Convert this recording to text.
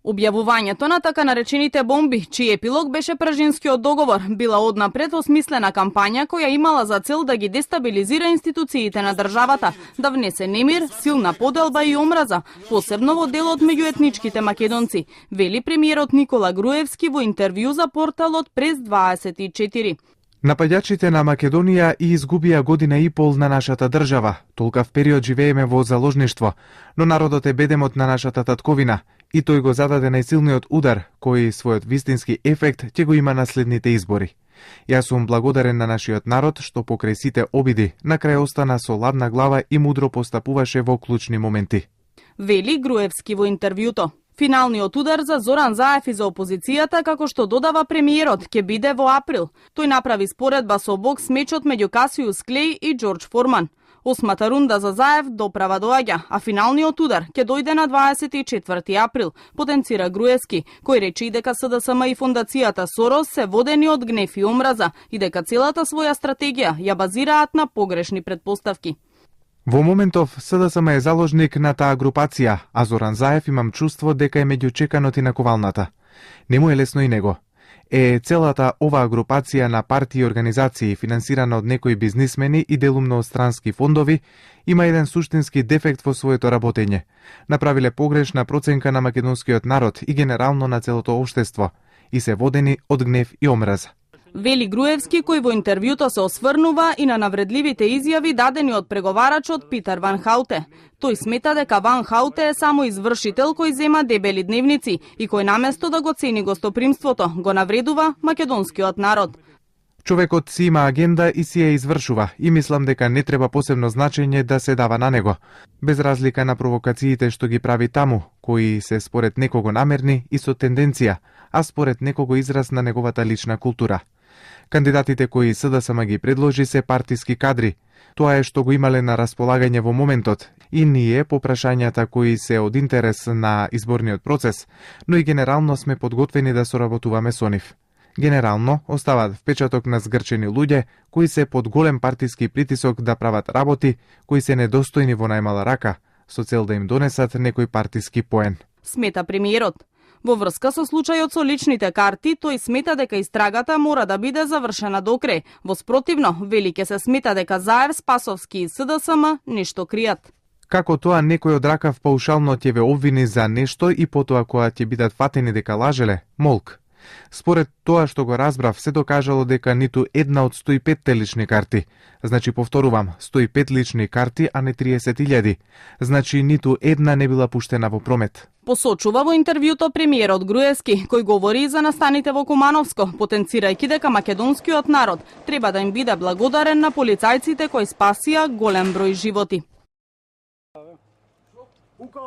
Објавувањето на така наречените бомби, чиј епилог беше Пражинскиот договор, била однапред осмислена кампања која имала за цел да ги дестабилизира институциите на државата, да внесе немир, силна поделба и омраза, посебно во делот меѓу етничките македонци, вели премиерот Никола Груевски во интервју за порталот Прес 24. Напаѓачите на Македонија и изгубија година и пол на нашата држава. Толкав период живееме во заложништво, но народот е бедемот на нашата татковина и тој го зададе најсилниот удар, кој својот вистински ефект ќе го има на следните избори. Јас сум благодарен на нашиот народ што покрај сите обиди на крај остана со ладна глава и мудро постапуваше во клучни моменти. Вели Груевски во интервјуто. Финалниот удар за Зоран Заев и за опозицијата, како што додава премиерот, ќе биде во април. Тој направи споредба со бокс мечот меѓу Касиус Клеј и Џорџ Форман. Осмата рунда за Заев доправа доаѓа, а финалниот удар ќе дојде на 24 април, потенцира Груевски, кој рече и дека СДСМ и фондацијата Сорос се водени од гнев и омраза и дека целата своја стратегија ја базираат на погрешни претпоставки. Во моментов СДСМ е заложник на таа групација, а Зоран Заев имам чувство дека е меѓу чеканот и наковалната. Не му е лесно и него. Целата оваа групација на партии и организации, финансирана од некои бизнисмени и делумно од странски фондови, има еден суштински дефект во своето работење. Направиле погрешна проценка на македонскиот народ и генерално на целото општество и се водени од гнев и омраза. Вели Груевски, кој во интервјуто се осврнува и на навредливите изјави дадени од преговарачот Питер Ван Хауте. Тој смета дека Ван Хауте е само извршител кој зема дебели дневници и кој наместо да го цени гостопримството, го навредува македонскиот народ. Човекот си има агенда и си ја извршува и мислам дека не треба посебно значење да се дава на него, без разлика на провокациите што ги прави таму, кои се според некого намерни и со тенденција, а според некого израз на неговата лична култура. Кандидатите кои СДСМ ги предложи се партиски кадри. Тоа е што го имале на располагање во моментот и ние по прашањата кои се од интерес на изборниот процес, но и генерално сме подготвени да соработуваме со нив. Генерално оставаат впечаток на згрчени луѓе кои се под голем партиски притисок да прават работи кои се недостојни во најмала рака, со цел да им донесат некој партиски поен. Смета премиерот. Во врска со случајот со личните карти, тој смета дека истрагата мора да биде завршена до крај. Во спротивно, вели ќе се смета дека Заев, Спасовски и СДСМ нешто кријат. Како тоа некој од ракав паушално ќе ве обвини за нешто и потоа кога ќе бидат фатени дека лажеле, молк. Според тоа што го разбрав, се докажало дека ниту една од 105 лични карти, значи повторувам, 105 лични карти, а не 30.000, значи ниту една не била пуштена во промет. Посочува во интервјуто премиерот Груевски, кој говори и за настаните во Кумановско, потенцирајќи дека македонскиот народ треба да им биде благодарен на полицајците кои спасија голем број животи.